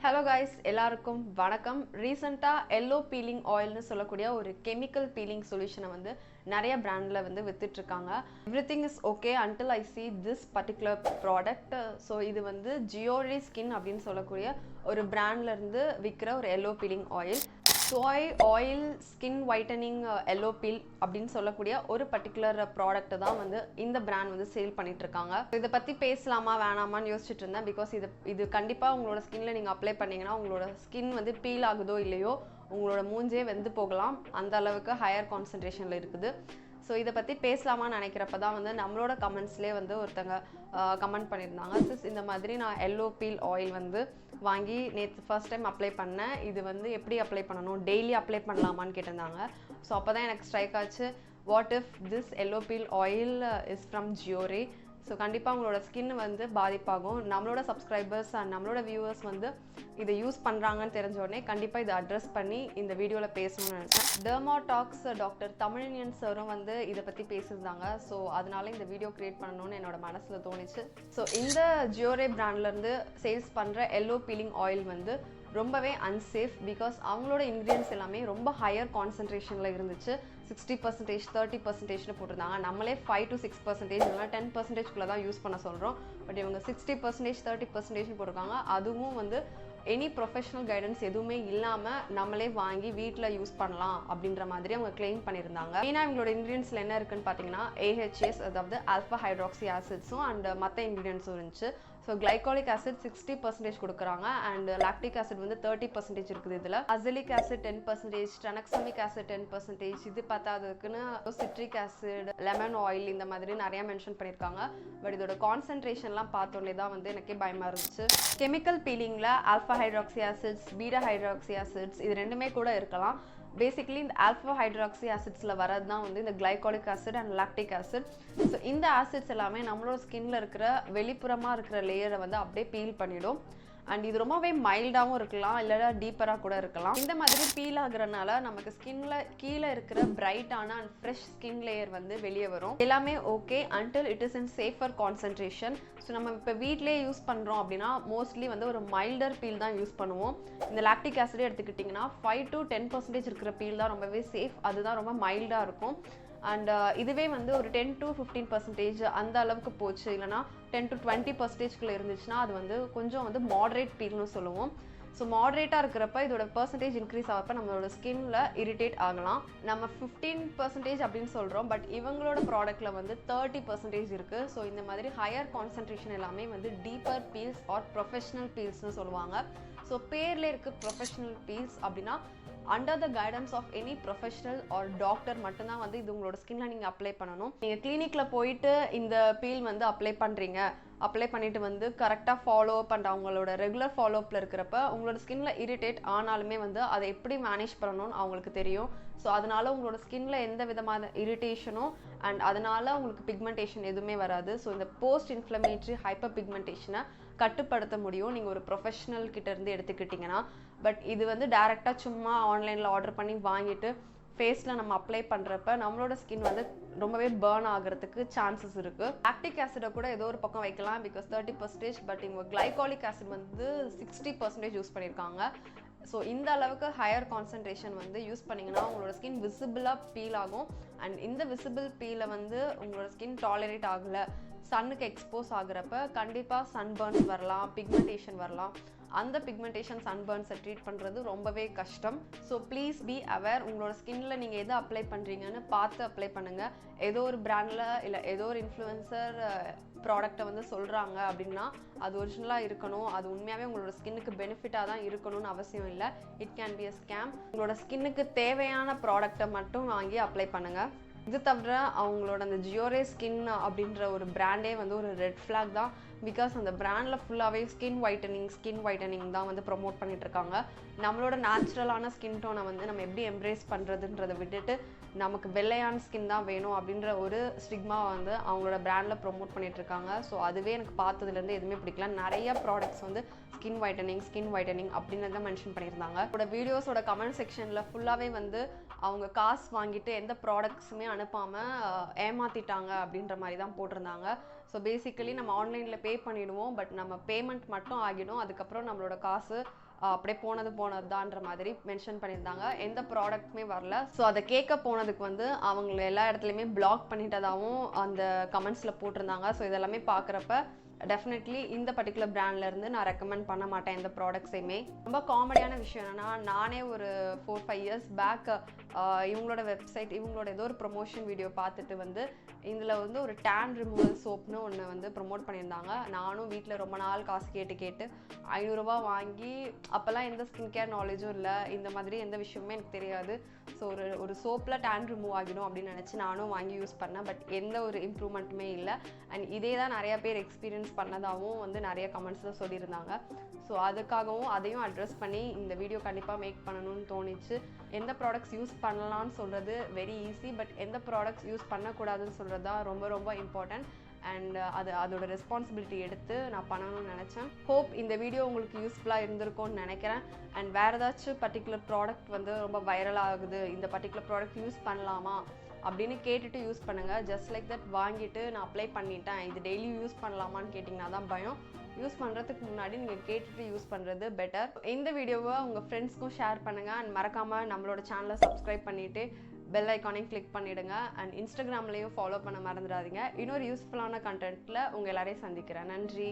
Hello guys, எல்லாருக்கும் வணக்கம். ரீசெண்டா எல்லோ பீலிங் ஆயில்னு சொல்லக்கூடிய ஒரு கெமிக்கல் பீலிங் சொல்யூஷனை வந்து நிறைய பிராண்ட்ல வந்து வித்துட்டு இருக்காங்க. Everything is okay until I see this particular product. So இது வந்து ஜியோரி ஸ்கின் அப்படின்னு சொல்லக்கூடிய ஒரு பிராண்ட்ல இருந்து விற்கிற ஒரு yellow peeling oil. Soy oil skin whitening yellow peel அப்படின்னு சொல்லக்கூடிய ஒரு பர்டிகுலர் ப்ராடக்ட் தான் வந்து இந்த பிராண்ட் வந்து சேல் பண்ணிட்டு இருக்காங்க. இதை பத்தி பேசலாமா வேணாமான்னு யோசிச்சுட்டு இருந்தேன். பிகாஸ் இது கண்டிப்பா உங்களோட ஸ்கின்ல நீங்க அப்ளை பண்ணீங்கன்னா உங்களோட ஸ்கின் வந்து பீல் ஆகுதோ இல்லையோ உங்களோட மூஞ்சே வெந்து போகலாம், அந்த அளவுக்கு ஹையர் கான்சன்ட்ரேஷன்ல இருக்குது. ஸோ இதை பற்றி பேசலாமான்னு நினைக்கிறப்ப தான் வந்து நம்மளோட கமெண்ட்ஸ்லேயே வந்து ஒருத்தங்க கமெண்ட் பண்ணியிருந்தாங்க. சிஸ் இந்த மாதிரி நான் எல்லோ பீல் ஆயில் வந்து வாங்கி நேற்று ஃபர்ஸ்ட் டைம் அப்ளை பண்ணேன், இது வந்து எப்படி அப்ளை பண்ணணும், டெய்லி அப்ளை பண்ணலாமான்னு கேட்டிருந்தாங்க. ஸோ அப்போ தான் எனக்கு ஸ்ட்ரைக் ஆச்சு, what if this yellow peel oil is from ஜியோரி. ஸோ கண்டிப்பாக உங்களோட ஸ்கின் வந்து பாதிப்பாகும். நம்மளோட சப்ஸ்கிரைபர்ஸ் அண்ட் நம்மளோட வியூவர்ஸ் வந்து இதை யூஸ் பண்ணுறாங்கன்னு தெரிஞ்ச உடனே கண்டிப்பாக இதை அட்ரஸ் பண்ணி இந்த வீடியோவில் பேசணும்னு நினச்சேன். டெர்மாடாக்ஸ் டாக்டர் தமிழியன் சாரும் வந்து இதை பற்றி பேசியிருந்தாங்க. ஸோ அதனால இந்த வீடியோ கிரியேட் பண்ணணும்னு என்னோட மனசில் தோணிச்சு. ஸோ இந்த ஜியோரே பிராண்ட்லேருந்து சேல்ஸ் பண்ணுற எல்லோ பீலிங் ஆயில் வந்து ரொம்பவே அன்சேஃப். பிகாஸ் அவங்களோட இன்க்ரீடியன்ஸ் எல்லாமே ரொம்ப ஹையர் கான்சன்ட்ரேஷனில் இருந்துச்சு. 60% 30% போட்டிருந்தாங்க. நம்மளே 5 to 6% இல்லைனா 10% தான் யூஸ் பண்ண சொல்கிறோம். பட் இவங்க 60% 30% போட்டிருக்காங்க. அதுவும் வந்து எனி ப்ரொஃபஷனல் கைடன்ஸ் எதுவுமே இல்லாமல் நம்மளே வாங்கி வீட்டில் யூஸ் பண்ணலாம் அப்படின்ற மாதிரி அவங்க கிளைம் பண்ணியிருந்தாங்க. மெயினாக இவங்களோட இன்க்ரீடியன்ஸில் என்ன இருக்குன்னு பார்த்தீங்கன்னா AHAs, அதாவது ஆல்ஃபா ஹைட்ராக்சி ஆசிட்ஸும் அண்ட் மற்ற இன்க்ரீடியன்ஸும் இருந்துச்சு. ஸோ கிளைகாலிக் ஆசிட் 60% கொடுக்குறாங்க அண்ட் லாக்டிக் ஆசிட் வந்து 30% இருக்குது. இதில் அசிலிக் ஆசிட் 10%, ட்ரனக்சமிக் ஆசிட் 10%, இது பார்த்தாதுக்குன்னு சிட்ரிக் ஆசிட், லெமன் ஆயில் இந்த மாதிரி நிறைய மென்ஷன் பண்ணியிருக்காங்க. பட் இதோட கான்சன்ட்ரேஷன்லாம் பார்த்தோன்னே தான் வந்து எனக்கே பயமாக இருந்துச்சு. கெமிக்கல் பீலிங்கில் alpha hydroxy acids, beta hydroxy acids இது ரெண்டுமே கூட இருக்கலாம். பேசிக்கலி இந்த ஆல்ஃபா ஹைட்ராக்சி ஆசிட்ஸில் வரது தான் வந்து இந்த glycolic acid and lactic acid. So இந்த ஆசிட்ஸ் எல்லாமே நம்மளோட ஸ்கின்ல இருக்கிற வெளிப்புறமாக இருக்கிற லேயரை வந்து அப்படியே பீல் பண்ணிடும். அண்ட் இது ரொம்பவே மைல்டாகவும் இருக்கலாம், இல்லைனா டீப்பராக கூட இருக்கலாம். இந்த மாதிரி பீல் ஆகுறதுனால நமக்கு ஸ்கின்ல கீழே இருக்கிற பிரைட்டான அண்ட் ஃப்ரெஷ் ஸ்கின் லேயர் வந்து வெளியே வரும். எல்லாமே okay until it is in safer concentration. So நம்ம இப்போ வீட்டிலே யூஸ் பண்ணுறோம் அப்படின்னா மோஸ்ட்லி வந்து ஒரு மைல்டர் பீல் தான் யூஸ் பண்ணுவோம். இந்த லாக்டிக் ஆசிடே எடுத்துக்கிட்டிங்கன்னா 5 to 10% இருக்கிற பீல் தான் ரொம்பவே சேஃப், அதுதான் ரொம்ப மைல்டாக இருக்கும். அண்ட் இதுவே வந்து ஒரு 10 to 15% அந்த அளவுக்கு போச்சு, இல்லைனா 10 to 20% இருந்துச்சுன்னா அது வந்து கொஞ்சம் வந்து மாடரேட் பீல்னு சொல்லுவோம். ஸோ மாடரேட்டாக இருக்கிறப்ப இதோட பர்சன்டேஜ் இன்க்ரீஸ் ஆகிறப்ப நம்மளோட ஸ்கின்ல இரிட்டேட் ஆகலாம். நம்ம 15% அப்படின்னு சொல்கிறோம், பட் இவங்களோட ப்ராடக்ட்டில் வந்து 30% இருக்குது. ஸோ இந்த மாதிரி ஹையர் கான்சன்ட்ரேஷன் எல்லாமே வந்து டீப்பர் பீல்ஸ் ஆர் ப்ரொஃபஷனல் பீல்ஸ்னு சொல்லுவாங்க. ஸோ பேர்ல இருக்கு ப்ரொஃபஷனல் பீல்ஸ் அப்படின்னா under the guidance of any professional or doctor மட்டும்தான் வந்து இது உங்களோட ஸ்கின்ல நீங்கள் அப்ளை பண்ணணும். நீங்கள் கிளினிக்கில் போயிட்டு இந்த பீல் வந்து அப்ளை பண்ணுறீங்க, அப்ளை பண்ணிட்டு வந்து கரெக்டாக ஃபாலோ பண்ணுற அவங்களோட ரெகுலர் ஃபாலோஅப்பில் இருக்கிறப்ப உங்களோட ஸ்கின்ல இரிட்டேட் ஆனாலுமே வந்து அதை எப்படி மேனேஜ் பண்ணணும்னு அவங்களுக்கு தெரியும். ஸோ அதனால உங்களோட ஸ்கின்ல எந்த விதமான இரிட்டேஷனோ அண்ட் அதனால உங்களுக்கு பிக்மெண்டேஷன் எதுவுமே வராது. ஸோ இந்த போஸ்ட் இன்ஃப்ளமேட்டரி ஹைப்பர் பிக்மெண்டேஷனை கட்டுப்படுத்த முடியும் நீங்கள் ஒரு ப்ரொஃபஷனல் கிட்ட இருந்து எடுத்துக்கிட்டிங்கன்னா. பட் இது வந்து டைரெக்டாக சும்மா ஆன்லைனில் ஆர்டர் பண்ணி வாங்கிட்டு ஃபேஸில் நம்ம அப்ளை பண்ணுறப்ப நம்மளோட ஸ்கின் வந்து ரொம்பவே பேர்ன் ஆகிறதுக்கு சான்சஸ் இருக்குது. லாக்டிக் ஆசிடை கூட ஏதோ ஒரு பக்கம் வைக்கலாம், பிகாஸ் 30%, பட் இவங்க கிளைகாலிக் ஆசிட் வந்து 60% யூஸ் பண்ணியிருக்காங்க. ஸோ இந்த அளவுக்கு ஹையர் கான்சன்ட்ரேஷன் வந்து யூஸ் பண்ணிங்கன்னா உங்களோட ஸ்கின் விசிபிளாக பீல் ஆகும். அண்ட் இந்த விசிபிள் பீலை வந்து உங்களோட ஸ்கின் டாலரேட் ஆகலை, சன்னுக்கு எக்ஸ்போஸ் ஆகுறப்ப கண்டிப்பாக சன்பர்ன்ஸ் வரலாம், பிக்மெண்டேஷன் வரலாம். அந்த பிக்மெண்டேஷன் சன்பர்ன்ஸை ட்ரீட் பண்ணுறது ரொம்பவே கஷ்டம். So please be aware. உங்களோட ஸ்கின்ல நீங்கள் எதை அப்ளை பண்ணுறீங்கன்னு பார்த்து அப்ளை பண்ணுங்கள். ஏதோ ஒரு பிராண்டில் இல்லை ஏதோ ஒரு இன்ஃப்ளூயன்சர் ப்ராடக்டை வந்து சொல்கிறாங்க அப்படின்னா அது ஒரிஜினலாக இருக்கணும், அது உண்மையாகவே உங்களோட ஸ்கின்னுக்கு பெனிஃபிட்டாக தான் இருக்கணும்னு அவசியம் இல்லை. It can be a scam. உங்களோட ஸ்கின்னுக்கு தேவையான ப்ராடக்டை மட்டும் வாங்கி அப்ளை பண்ணுங்கள். இது தவிர அவங்களோட அந்த ஜியோரே ஸ்கின் அப்படின்ற ஒரு பிராண்டே வந்து ஒரு ரெட் ஃப்ளாக் தான். பிகாஸ் அந்த பிராண்டில் ஃபுல்லாகவே ஸ்கின் ஒயிட்டனிங் தான் வந்து ப்ரொமோட் பண்ணிட்டு இருக்காங்க. நம்மளோட நேச்சுரலான ஸ்கின் டோனை வந்து நம்ம எப்படி எம்ப்ரேஸ் பண்ணுறதுன்றதை விட்டுட்டு நமக்கு வெள்ளையான ஸ்கின் தான் வேணும் அப்படின்ற ஒரு ஸ்டிக்மா வந்து அவங்களோட பிராண்டில் ப்ரொமோட் பண்ணிட்டு இருக்காங்க. ஸோ அதுவே எனக்கு பார்த்ததுலேருந்து எதுவுமே பிடிக்கல. நிறைய ப்ராடக்ட்ஸ் வந்து ஸ்கின் ஒயிட்டனிங் அப்படின்னு தான் மென்ஷன் பண்ணியிருந்தாங்க. என்னோட வீடியோஸோட கமெண்ட் செக்ஷனில் ஃபுல்லாகவே வந்து அவங்க காசு வாங்கிட்டு எந்த ப்ராடக்ட்ஸுமே அனுப்பாமல் ஏமாற்றிட்டாங்க அப்படின்ற மாதிரி தான் போட்டிருந்தாங்க. ஸோ பேசிக்கலி நம்ம ஆன்லைனில் பே பண்ணிவிடுவோம், பட் நம்ம பேமெண்ட் மட்டும் ஆகிடும். அதுக்கப்புறம் நம்மளோட காசு அப்படியே போனதுதான்ற மாதிரி மென்ஷன் பண்ணியிருந்தாங்க. எந்த ப்ராடக்ட்டுமே வரல. ஸோ அதை கேட்க போனதுக்கு வந்து அவங்கள எல்லா இடத்துலையுமே பிளாக் பண்ணிட்டதாகவும் அந்த கமெண்ட்ஸில் போட்டிருந்தாங்க. ஸோ இதெல்லாமே பார்க்குறப்ப டெஃபினெட்லி இந்த பர்டிகுலர் பிராண்ட்லேருந்து நான் ரெக்கமெண்ட் பண்ண மாட்டேன் இந்த ப்ராடக்ட்ஸையுமே. ரொம்ப காமெடியான விஷயம் என்னென்னா, நானே ஒரு 4-5 இயர்ஸ் பேக் இவங்களோட வெப்சைட், இவங்களோட ஏதோ ஒரு ப்ரொமோஷன் வீடியோ பார்த்துட்டு வந்து இதில் வந்து ஒரு டேன் ரிமூவல் சோப்னு ஒன்று வந்து ப்ரொமோட் பண்ணியிருந்தாங்க. நானும் வீட்டில் ரொம்ப நாள் காசு கேட்டு 500 ரூபா வாங்கி, அப்போல்லாம் எந்த ஸ்கின் கேர் நாலேஜும் இல்லை, இந்த மாதிரி எந்த விஷயமுமே எனக்கு தெரியாது. ஸோ ஒரு சோப்பில் டேன் ரிமூவ் ஆகிடும் அப்படின்னு நினச்சி நானும் வாங்கி யூஸ் பண்ணேன். பட் எந்த ஒரு இம்ப்ரூவ்மெண்ட்டுமே இல்லை. அண்ட் இதே தான் நிறையா பேர் எக்ஸ்பீரியன்ஸ் பண்ணதாகவும் வந்து நிறைய கமெண்ட்ஸில் சொல்லியிருந்தாங்க. ஸோ அதுக்காகவும் அதையும் அட்ரஸ் பண்ணி இந்த வீடியோ கண்டிப்பாக மேக் பண்ணணும்னு தோணிச்சு. எந்த ப்ராடக்ட்ஸ் யூஸ் பண்ணலான்னு சொல்கிறது வெரி ஈஸி, பட் எந்த ப்ராடக்ட்ஸ் யூஸ் பண்ணக்கூடாதுன்னு சொல்கிறது தான் ரொம்ப ரொம்ப இம்பார்ட்டன்ட். அண்ட் அதோட ரெஸ்பான்சிபிலிட்டி எடுத்து நான் பண்ணணும்னு நினச்சேன். ஹோப் இந்த வீடியோ உங்களுக்கு யூஸ்ஃபுல்லாக இருந்திருக்கும்னு நினைக்கிறேன். அண்ட் வேறு ஏதாச்சும் பர்டிகுலர் ப்ராடக்ட் வந்து ரொம்ப வைரல் ஆகுது, இந்த பர்டிகுலர் ப்ராடக்ட் யூஸ் பண்ணலாமா அப்படின்னு கேட்டுட்டு யூஸ் பண்ணுங்கள். ஜஸ்ட் லைக் தட் வாங்கிட்டு நான் அப்ளை பண்ணிட்டேன், இது டெய்லி யூஸ் பண்ணலாமான்னு கேட்டிங்கன்னா தான் பயம். யூஸ் பண்ணுறதுக்கு முன்னாடி நீங்கள் கேட்டுட்டு யூஸ் பண்ணுறது பெட்டர். இந்த வீடியோவை உங்கள் ஃப்ரெண்ட்ஸ்க்கும் ஷேர் பண்ணுங்கள். அண்ட் மறக்காமல் நம்மளோட சேனலை சப்ஸ்கிரைப் பண்ணிவிட்டு பெல் ஐக்கானையும் கிளிக் பண்ணிவிடுங்க. அண்ட் இன்ஸ்டாகிராம்லேயும் ஃபாலோ பண்ண மறந்துடாதீங்க. இன்னொரு யூஸ்ஃபுல்லான கண்டென்ட்டில் உங்கள் எல்லாரையும் சந்திக்கிறேன். நன்றி.